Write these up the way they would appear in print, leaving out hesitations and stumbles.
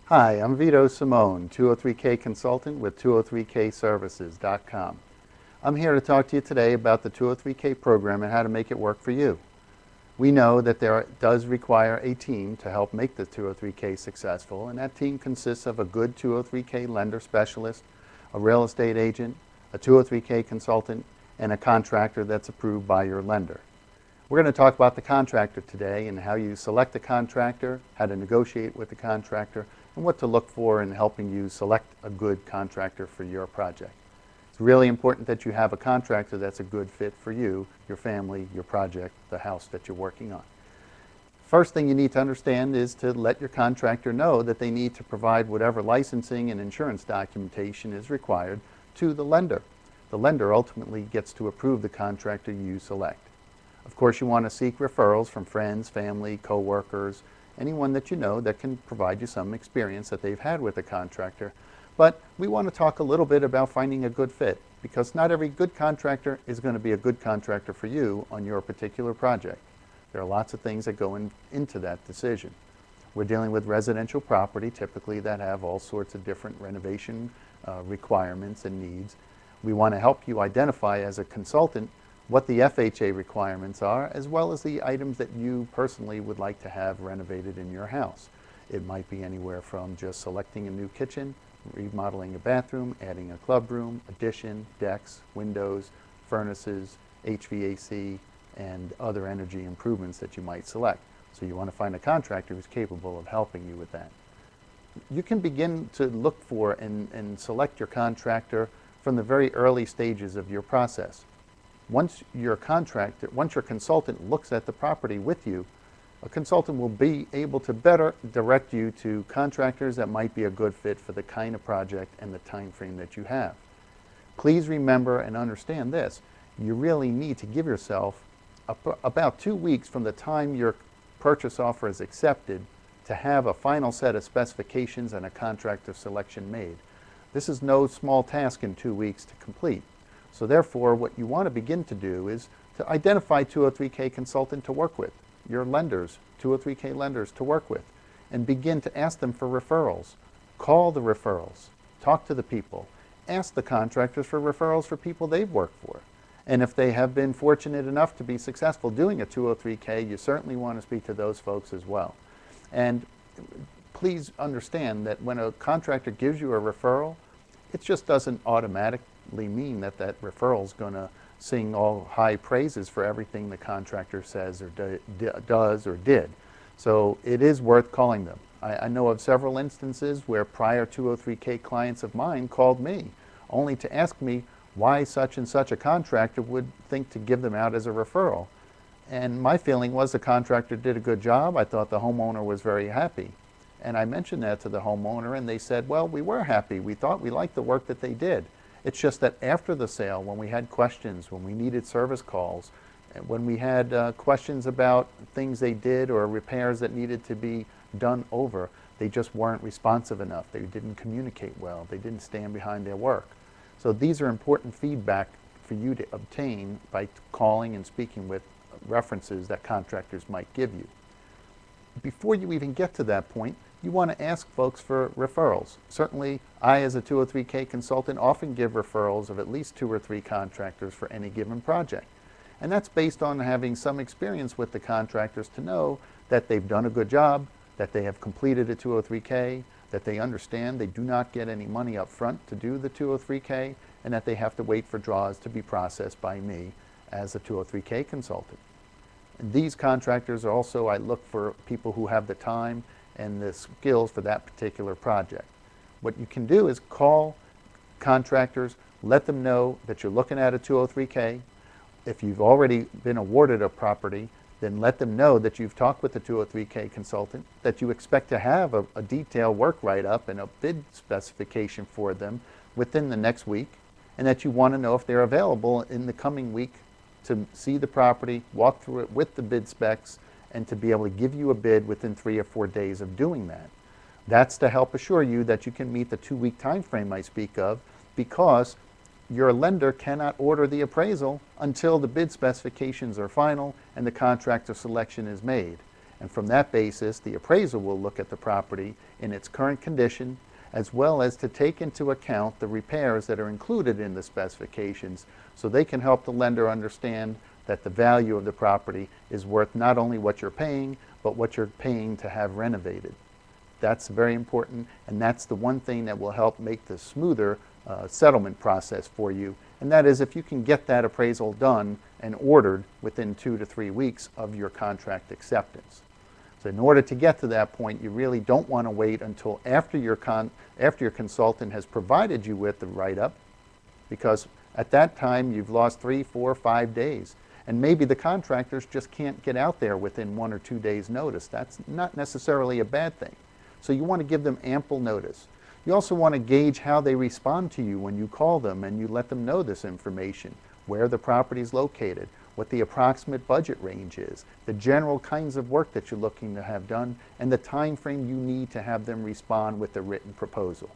Hi, I'm Vito Simone, 203k consultant with 203kservices.com. I'm here to talk to you today about the 203k program and how to make it work for you. We know that there does require a team to help make the 203k successful, and that team consists of a good 203k lender specialist, a real estate agent, a 203k consultant, and a contractor that's approved by your lender. We're going to talk about the contractor today and how you select the contractor, how to negotiate with the contractor, and what to look for in helping you select a good contractor for your project. It's really important that you have a contractor that's a good fit for you, your family, your project, the house that you're working on. First thing you need to understand is to let your contractor know that they need to provide whatever licensing and insurance documentation is required to the lender. The lender ultimately gets to approve the contractor you select. Of course, you want to seek referrals from friends, family, co-workers, anyone that you know that can provide you some experience that they've had with a contractor. But we want to talk a little bit about finding a good fit, because not every good contractor is going to be a good contractor for you on your particular project. There are lots of things that go into that decision. We're dealing with residential property, typically, that have all sorts of different renovation requirements and needs. We want to help you identify as a consultant what the FHA requirements are, as well as the items that you personally would like to have renovated in your house. It might be anywhere from just selecting a new kitchen, remodeling a bathroom, adding a club room, addition, decks, windows, furnaces, HVAC, and other energy improvements that you might select. So you want to find a contractor who's capable of helping you with that. You can begin to look for and select your contractor from the very early stages of your process. Once your consultant looks at the property with you, a consultant will be able to better direct you to contractors that might be a good fit for the kind of project and the time frame that you have. Please remember and understand this. You really need to give yourself about 2 weeks from the time your purchase offer is accepted to have a final set of specifications and a contractor selection made. This is no small task in 2 weeks to complete. So therefore, what you want to begin to do is to identify 203k consultant to work with, your lenders, 203k lenders to work with, and begin to ask them for referrals. Call the referrals, talk to the people, ask the contractors for referrals for people they've worked for. And if they have been fortunate enough to be successful doing a 203k, you certainly want to speak to those folks as well. And please understand that when a contractor gives you a referral, it just doesn't automatically mean that that referral is going to sing all high praises for everything the contractor says or does or did. So it is worth calling them. I know of several instances where prior 203k clients of mine called me only to ask me why such and such a contractor would think to give them out as a referral. And my feeling was the contractor did a good job. I thought the homeowner was very happy. And I mentioned that to the homeowner, and they said, well, we were happy. We thought we liked the work that they did. It's just that after the sale, when we had questions, when we needed service calls, when we had questions about things they did or repairs that needed to be done over, they just weren't responsive enough. They didn't communicate well. They didn't stand behind their work. So these are important feedback for you to obtain by calling and speaking with references that contractors might give you. Before you even get to that point, you want to ask folks for referrals. Certainly, I as a 203k consultant often give referrals of at least 2 or 3 contractors for any given project. And that's based on having some experience with the contractors to know that they've done a good job, that they have completed a 203k, that they understand they do not get any money up front to do the 203k, and that they have to wait for draws to be processed by me as a 203k consultant. And these contractors are also, I look for people who have the time and the skills for that particular project. What you can do is call contractors, let them know that you're looking at a 203k. If you've already been awarded a property, then let them know that you've talked with the 203k consultant, that you expect to have a detailed work write-up and a bid specification for them within the next week, and that you want to know if they're available in the coming week to see the property, walk through it with the bid specs, and to be able to give you a bid within 3 or 4 days of doing that. That's to help assure you that you can meet the 2-week time frame I speak of, because your lender cannot order the appraisal until the bid specifications are final and the contractor selection is made. And from that basis, the appraiser will look at the property in its current condition, as well as to take into account the repairs that are included in the specifications, so they can help the lender understand that the value of the property is worth not only what you're paying, but what you're paying to have renovated. That's very important, and that's the one thing that will help make the smoother settlement process for you. And that is if you can get that appraisal done and ordered within 2 to 3 weeks of your contract acceptance. So in order to get to that point, you really don't want to wait until after your consultant has provided you with the write-up, because at that time you've lost 3, 4, 5 days. And maybe the contractors just can't get out there within 1 or 2 days' notice. That's not necessarily a bad thing. So you want to give them ample notice. You also want to gauge how they respond to you when you call them and you let them know this information, where the property is located, what the approximate budget range is, the general kinds of work that you're looking to have done, and the time frame you need to have them respond with a written proposal.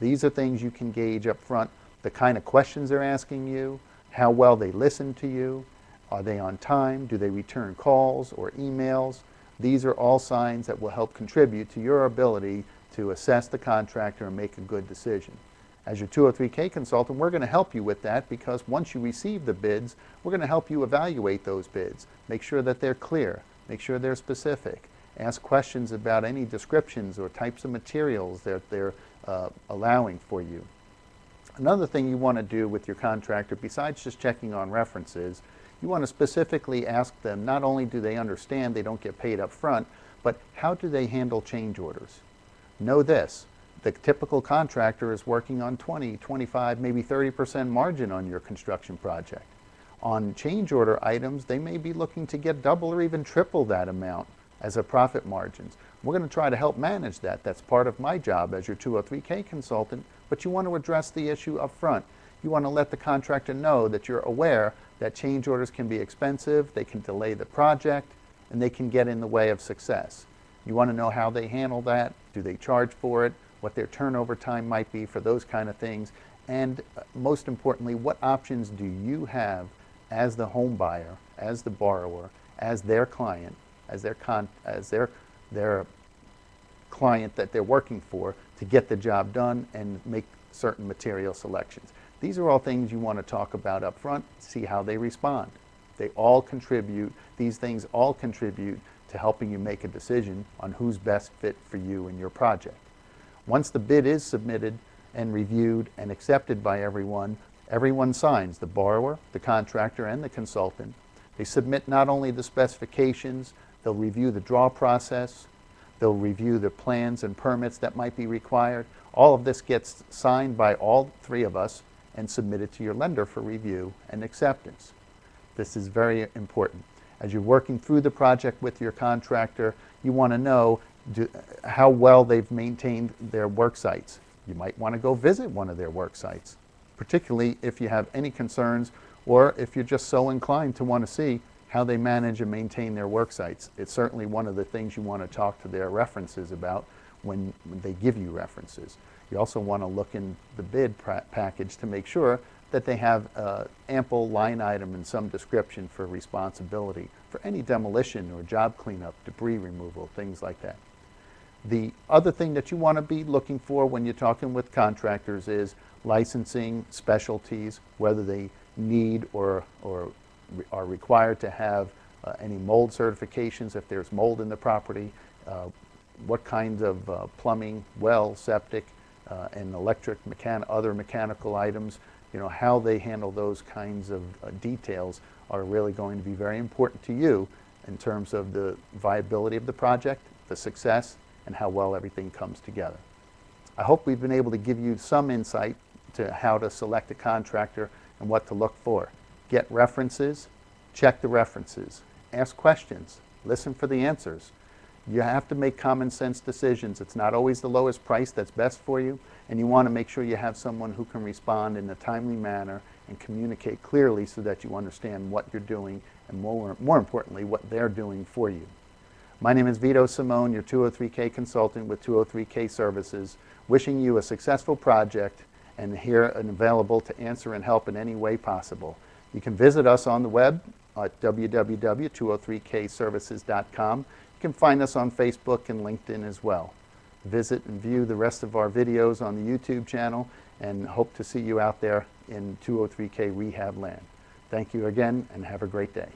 These are things you can gauge up front, the kind of questions they're asking you, how well they listen to you, are they on time, do they return calls or emails. These are all signs that will help contribute to your ability to assess the contractor and make a good decision. As your 203k consultant, we're going to help you with that, because once you receive the bids, we're going to help you evaluate those bids, make sure that they're clear, make sure they're specific, ask questions about any descriptions or types of materials that they're allowing for you. Another thing you want to do with your contractor, besides just checking on references, you want to specifically ask them, not only do they understand they don't get paid up front, but how do they handle change orders? Know this, the typical contractor is working on 20, 25, maybe 30% margin on your construction project. On change order items, they may be looking to get double or even triple that amount as a profit margins. We're going to try to help manage that. That's part of my job as your 203k consultant, but you want to address the issue up front. You want to let the contractor know that you're aware that change orders can be expensive, they can delay the project, and they can get in the way of success. You want to know how they handle that, do they charge for it, what their turnover time might be for those kind of things, and most importantly, what options do you have as the home buyer, as the borrower, as their client, as their client that they're working for, to get the job done and make certain material selections. These are all things you want to talk about up front, see how they respond. They all contribute, these things all contribute to helping you make a decision on who's best fit for you and your project. Once the bid is submitted and reviewed and accepted by everyone, everyone signs, the borrower, the contractor, and the consultant. They submit not only the specifications, they'll review the draw process, they'll review the plans and permits that might be required. All of this gets signed by all three of us and submitted to your lender for review and acceptance. This is very important. As you're working through the project with your contractor, you want to know how well they've maintained their work sites. You might want to go visit one of their work sites, particularly if you have any concerns or if you're just so inclined to want to see how they manage and maintain their work sites. It's certainly one of the things you want to talk to their references about when they give you references. You also want to look in the bid package to make sure that they have ample line item and some description for responsibility for any demolition or job cleanup, debris removal, things like that. The other thing that you want to be looking for when you're talking with contractors is licensing, specialties, whether they need or are required to have any mold certifications if there's mold in the property, what kinds of plumbing, well, septic, and electric, other mechanical items, how they handle those kinds of details are really going to be very important to you in terms of the viability of the project, the success, and how well everything comes together. I hope we've been able to give you some insight to how to select a contractor and what to look for. Get references, check the references, ask questions, listen for the answers. You have to make common sense decisions. It's not always the lowest price that's best for you, and you want to make sure you have someone who can respond in a timely manner and communicate clearly so that you understand what you're doing and more importantly, what they're doing for you. My name is Vito Simone, your 203k consultant with 203k Services, wishing you a successful project and here and available to answer and help in any way possible. You can visit us on the web at www.203kservices.com. You can find us on Facebook and LinkedIn as well. Visit and view the rest of our videos on the YouTube channel, and hope to see you out there in 203K Rehab land. Thank you again, and have a great day.